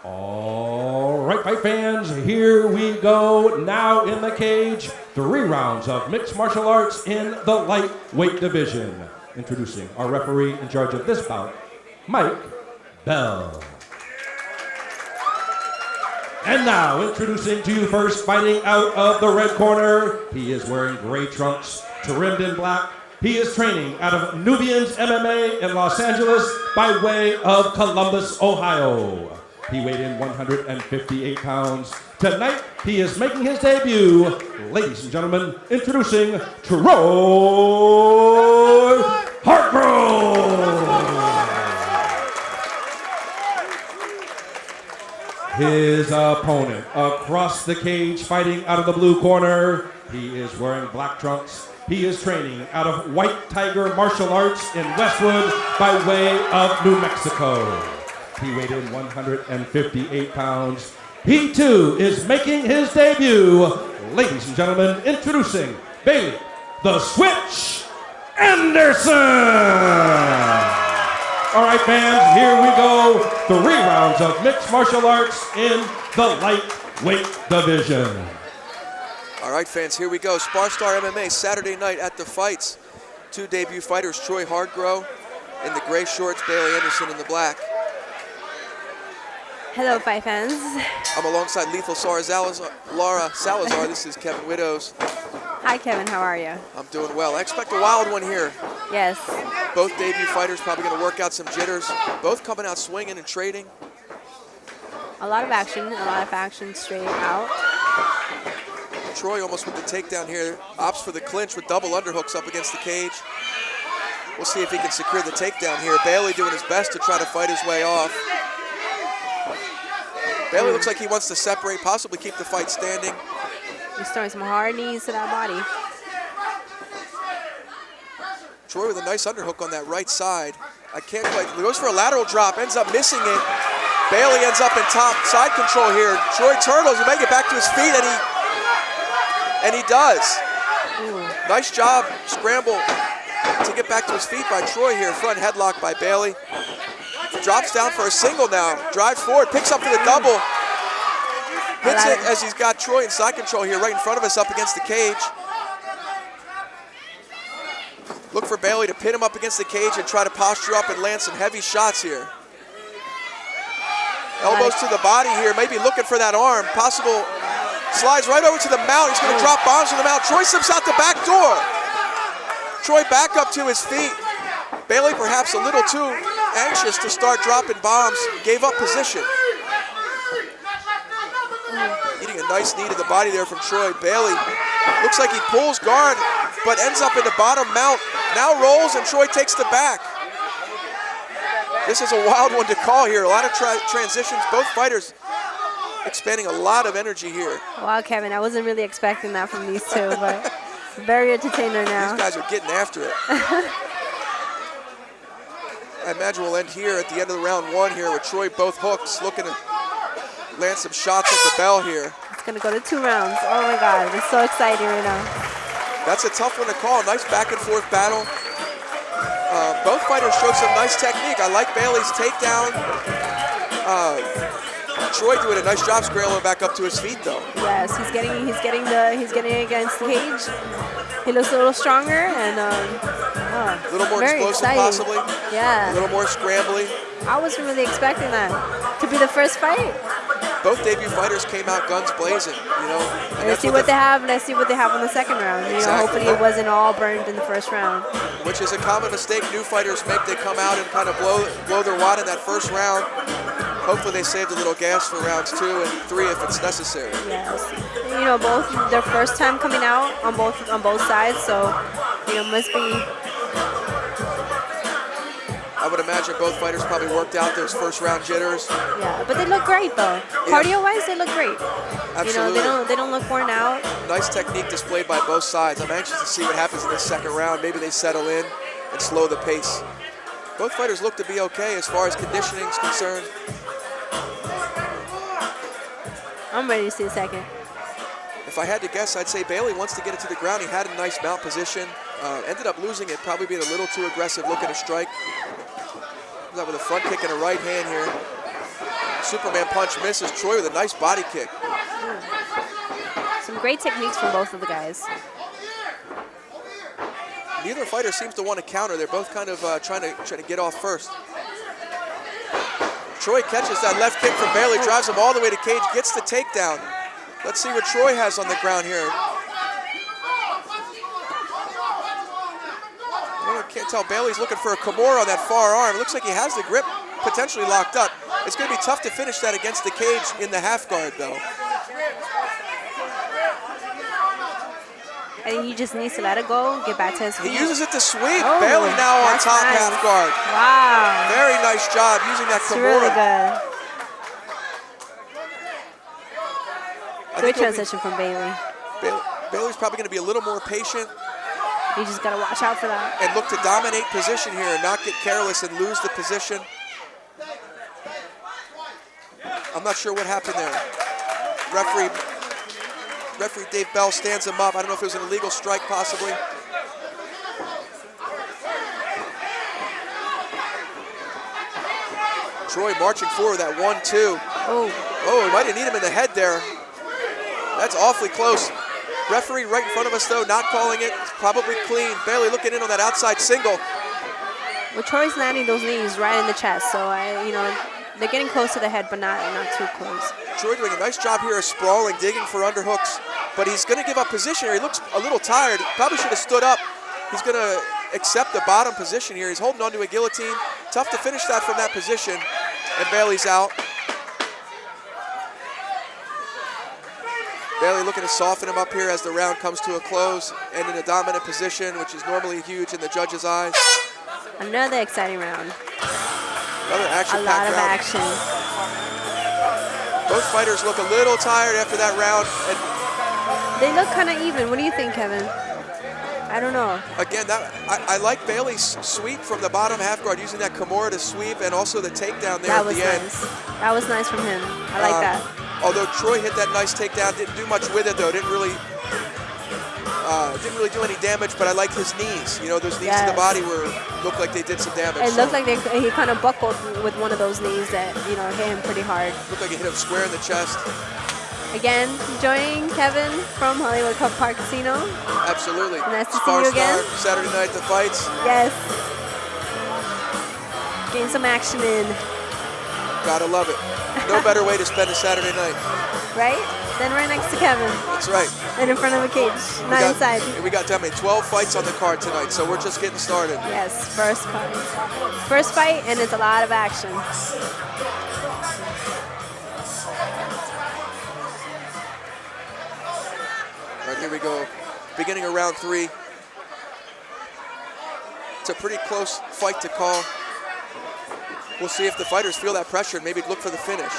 All right, fight fans, here we go. Now in the cage, 3 rounds of mixed martial arts in the lightweight division. Introducing our referee in charge of this bout, Mike Bell. And now, introducing to you first, fighting out of the red corner, he is wearing gray trunks, trimmed in black. He is training out of Nubians MMA in Los Angeles by way of Columbus, Ohio. He weighed in 158 pounds. Tonight, he is making his debut. Ladies and gentlemen, introducing Troy Hardgrow. His opponent across the cage, fighting out of the blue corner. He is wearing black trunks. He is training out of White Tiger Martial Arts in Westwood by way of New Mexico. He weighed in 158 pounds. He too is making his debut. Ladies and gentlemen, introducing Bailey, the Switch Anderson. All right, fans, here we go. 3 rounds of mixed martial arts in the lightweight division. All right, fans, here we go. SparStar MMA Saturday night at the fights. 2 debut fighters, Troy Hardgrow in the gray shorts, Bailey Anderson in the black. Hello, fight fans. I'm alongside Lethal Laura Salazar. This is Kevin Widows. Hi, Kevin. How are you? I'm doing well. I expect a wild one here. Yes. Both debut fighters probably going to work out some jitters. Both coming out swinging and trading. A lot of action straight out. Troy almost with the takedown here. Opts for the clinch with double underhooks up against the cage. We'll see if he can secure the takedown here. Bailey doing his best to try to fight his way off. Bailey looks like he wants to separate, possibly keep the fight standing. He's throwing some hard knees to that body. Troy with a nice underhook on that right side. I can't quite, he goes for a lateral drop, ends up missing it. Bailey ends up in top side control here. Troy turtles, he may get back to his feet, and he does. Ooh. Nice job, scramble to get back to his feet by Troy here. Front headlock by Bailey. Drops down for a single now, drives forward, picks up for the double. Hits it as he's got Troy in side control here right in front of us up against the cage. Look for Bailey to pin him up against the cage and try to posture up and land some heavy shots here. Elbows to the body here, maybe looking for that arm. Possible slides right over to the mount. He's going to drop bombs from the mount. Troy slips out the back door. Troy back up to his feet. Bailey perhaps a little too anxious to start dropping bombs. Gave up position. Eating a nice knee to the body there from Troy. Bailey looks like he pulls guard, but ends up in the bottom mount. Now rolls and Troy takes the back. This is a wild one to call here. A lot of transitions. Both fighters expending a lot of energy here. Wow, Kevin, I wasn't really expecting that from these two, but very entertaining right now. These guys are getting after it. I imagine we'll end here at the end of the round 1 here with Troy both hooks looking to land some shots at the bell here. It's going to go to 2 rounds. Oh my God, it's so exciting right now. That's a tough one to call. Nice back and forth battle. Both fighters showed some nice technique. I like Bailey's takedown. Troy doing a nice job scrambling back up to his feet though. Yes, he's getting against the cage. He looks a little stronger and a little more explosive exciting. possibly. Yeah. A little more scrambly. I wasn't really expecting that to be the first fight. Both debut fighters came out guns blazing, you know. Let's see what they have. Let's see what they have in the second round. You know, hopefully it wasn't all burned in the first round. Which is a common mistake new fighters make. They come out and kind of blow their wad in that first round. Hopefully they saved a little gas for rounds 2 and 3 if it's necessary. Yes, you know, both their first time coming out on both sides, so you know, must be. I would imagine both fighters probably worked out those first round jitters. Yeah, but they look great though. Yeah. Cardio-wise, they look great. Absolutely. You know, they don't look worn out. Nice technique displayed by both sides. I'm anxious to see what happens in this second round. Maybe they settle in and slow the pace. Both fighters look to be okay as far as conditioning is concerned. I'm ready to see a second. If I had to guess, I'd say Bailey wants to get it to the ground. He had a nice mount position. Ended up losing it, probably being a little too aggressive looking to strike. Comes out with a front kick and a right hand here. Superman punch misses. Troy with a nice body kick. Some great techniques from both of the guys. Neither fighter seems to want to counter. They're both kind of trying to get off first. Troy catches that left kick from Bailey, drives him all the way to cage, gets the takedown. Let's see what Troy has on the ground here. Well, I can't tell. Bailey's looking for a Kimura on that far arm. It looks like he has the grip potentially locked up. It's going to be tough to finish that against the cage in the half guard, though. I think he just needs to let it go, get back to his feet. He uses it to sweep. Oh, Bailey now on that's top nice. half guard. Wow. Very nice job using that It's Kimura. really good. I Great think he'll transition from Bailey. Bailey's probably going to be a little more patient You just got to watch out for that. and look to dominate position here and not get careless and lose the position. I'm not sure what happened there. Referee Dave Bell stands him up. I don't know if it was an illegal strike possibly. Troy marching forward, that 1-2. Oh, he might have needed him in the head there. That's awfully close. Referee right in front of us though, not calling it. It's probably clean. Bailey looking in on that outside single. Well, Troy's landing those knees right in the chest, so they're getting close to the head, but not too close. Troy doing a nice job here of sprawling, digging for underhooks, but he's going to give up position here. He looks a little tired. Probably should have stood up. He's going to accept the bottom position here. He's holding onto a guillotine. Tough to finish that from that position, and Bailey's out. Bailey looking to soften him up here as the round comes to a close and in a dominant position, which is normally huge in the judges' eyes. Another exciting round. Another action-packed A lot of round. action. Both fighters look a little tired after that round. And They look kind of even. What do you think, Kevin? I don't know. again, I like Bailey's sweep from the bottom half guard, using that Kimura to sweep and also the takedown there That at was the end. nice. That was nice from him. I like that. Although Troy hit that nice takedown, didn't do much with it though. Didn't really do any damage, but I liked his knees. You know, those knees to the Yes. body looked like they did some damage. It So looked like he kind of buckled with one of those knees that, hit him pretty hard. looked like it hit him square in the chest. Again, joining Kevin from Hollywood Cup Park Casino. Absolutely. Nice to see you again. SparStar, Saturday night, the fights. Yes. Getting some action in, Gotta love it. No better way to spend a Saturday night. right? Then right next to Kevin That's right. and in front of a cage, not inside. We got 12 fights on the card tonight, so we're just getting started. Yes, first fight, and it's a lot of action. All right, here we go. Beginning of round 3. It's a pretty close fight to call. We'll see if the fighters feel that pressure and maybe look for the finish.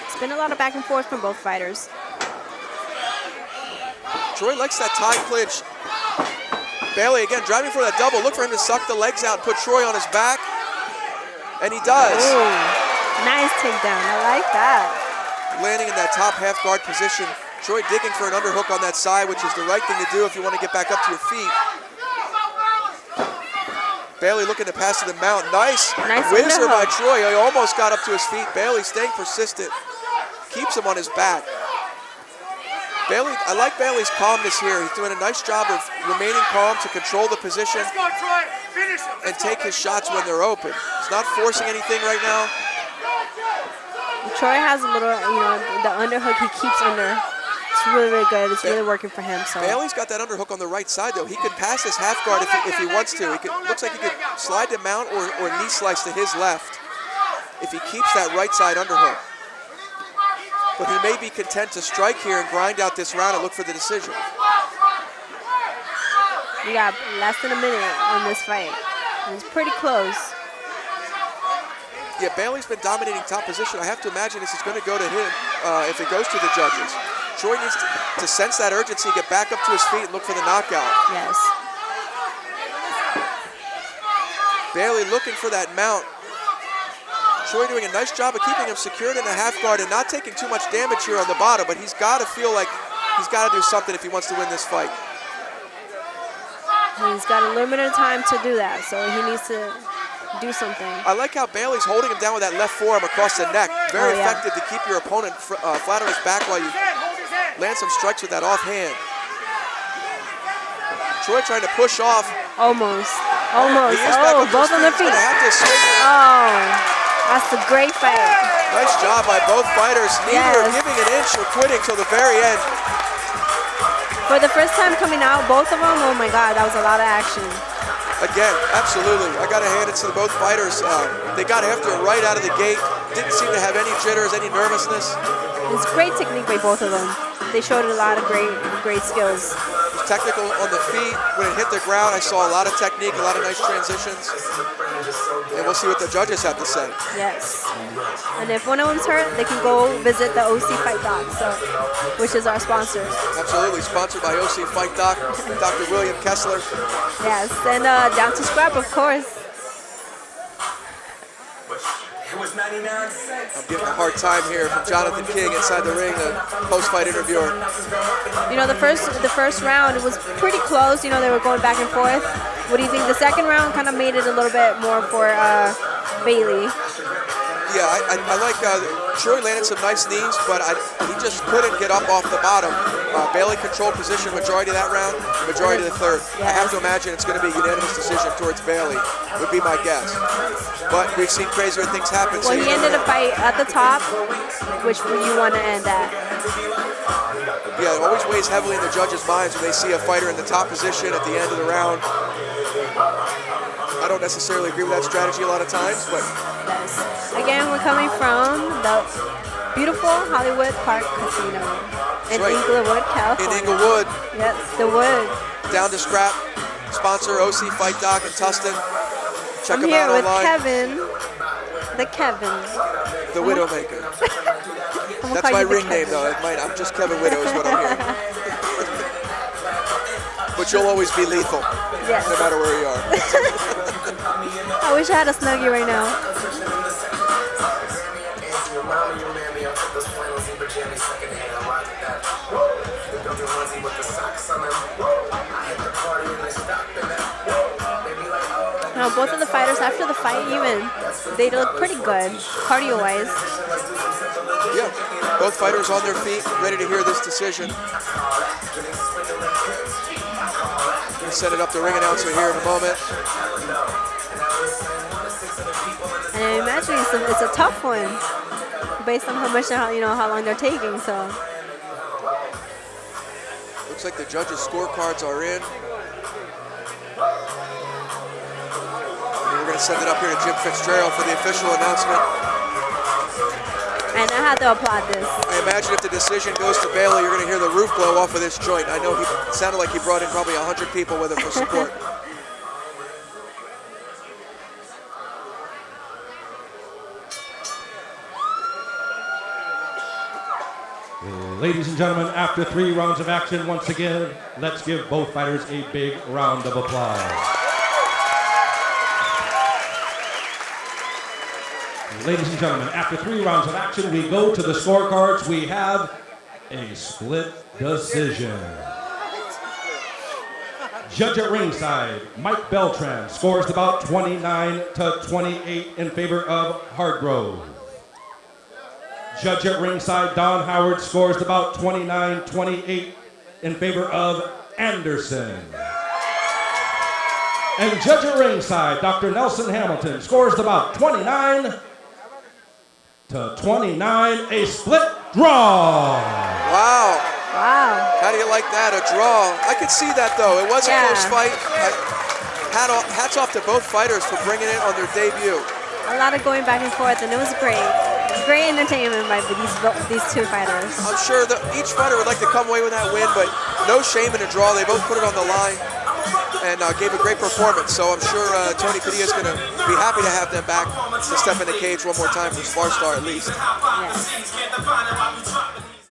It's been a lot of back and forth from both fighters. Troy likes that tie clinch. Bailey again driving for that double. Look for him to suck the legs out and put Troy on his back. And he does. Ooh, nice takedown. I like that. Landing in that top half guard position. Troy digging for an underhook on that side, which is the right thing to do if you want to get back up to your feet. Bailey looking to pass to the mount. Nice whizzer by underhook. Troy. He almost got up to his feet. Bailey staying persistent. Keeps him on his back. Bailey, I like Bailey's calmness here. He's doing a nice job of remaining calm to control the position and take his shots when they're open. He's not forcing anything right now. Troy has a little, the underhook he keeps under. It's really, really good. It's really working for him. So Bailey's got that underhook on the right side, though. He could pass his half guard if he wants to. Looks like he could slide the mount or knee slice to his left if he keeps that right side underhook. But he may be content to strike here and grind out this round and look for the decision. we got less than a minute on this fight. And it's pretty close. Yeah, Bailey's been dominating top position. I have to imagine this is going to go to him if it goes to the judges. Troy needs to sense that urgency, get back up to his feet, and look for the knockout. Yes. Bailey looking for that mount. Troy doing a nice job of keeping him secured in the half guard and not taking too much damage here on the bottom, but he's got to feel like he's got to do something if he wants to win this fight. He's got a limited time to do that, so he needs to do something. I like how Bailey's holding him down with that left forearm across the neck. Very yeah. effective to keep your opponent flat on his back while you land some strikes with that offhand. Troy trying to push off. Almost. He is back Oh, up both on their feet. Gonna have to swing. Oh, that's a great fight. Nice job by both fighters. Neither Yes. giving an inch or quitting till the very end. For the first time coming out, both of them, oh my God, that was a lot of action. Again, absolutely. I got to hand it to both fighters. They got after it right out of the gate. Didn't seem to have any jitters, any nervousness. It's great technique by both of them. They showed a lot of great skills. Technical on the feet. When it hit the ground, I saw a lot of technique, a lot of nice transitions. And we'll see what the judges have to say. Yes. And if one of them's hurt, they can go visit the OC Fight Doc, which is our sponsor. Absolutely. Sponsored by OC Fight Doc, Dr. William Kessler. Yes, and down to scrap, of course. I'm getting a hard time here from Jonathan King inside the ring, the post-fight interviewer. You know, the first round, it was pretty close. You know, they were going back and forth. What do you think? The second round kind of made it a little bit more for Bailey. Yeah, I like Troy landed some nice knees, but he just couldn't get up off the bottom. Bailey controlled position majority of that round, majority of the third. Yes. I have to imagine it's going to be a unanimous decision towards Bailey, would be my guess. But we've seen crazier things happen. Well, he ended a fight at the top, which you want to end at. Yeah, it always weighs heavily in the judges' minds when they see a fighter in the top position at the end of the round. I don't necessarily agree with that strategy a lot of times, but... Yes. Again, we're coming from the beautiful Hollywood Park Casino in Inglewood, California. In Inglewood. Yes, the wood. Down to scrap. Sponsor OC Fight Doc in Tustin. Check them out I'm here with online. Kevin, the Kevin. The Widowmaker. That's my ring name, though. I'm just Kevin Widow is what I'm hearing. But you'll always be lethal, yes. No matter where you are. I wish I had a Snuggie right now. Now, both of the fighters, after the fight even, they look pretty good, cardio-wise. Yeah, both fighters on their feet, ready to hear this decision. We'll set it up to ring announcer here in a moment. And I imagine it's a tough one, based on how long they're taking. So looks like the judges' scorecards are in. And we're going to send it up here to Jim Fitzgerald for the official announcement. And I had to applaud this. I imagine if the decision goes to Bailey, you're going to hear the roof blow off of this joint. I know it sounded like he brought in probably 100 people with him for support. Ladies and gentlemen, after 3 rounds of action, once again, let's give both fighters a big round of applause. Ladies and gentlemen, after 3 rounds of action, we go to the scorecards. We have a split decision. Judge at ringside, Mike Beltran scores the bout 29-28 in favor of Hardgrow. Judge at ringside, Don Howard scores the bout 29-28 in favor of Anderson. And judge at ringside, Dr. Nelson Hamilton scores the bout 29-29, a split draw. Wow. Wow. How do you like that, a draw? I could see that, though. It was a close fight. Hats off to both fighters for bringing it on their debut. A lot of going back and forth, and it was great. Great entertainment by these two fighters. I'm sure that each fighter would like to come away with that win, but no shame in a draw. They both put it on the line and gave a great performance. So I'm sure Tony Padilla is going to be happy to have them back to step in the cage one more time for SparStar at least. Yes.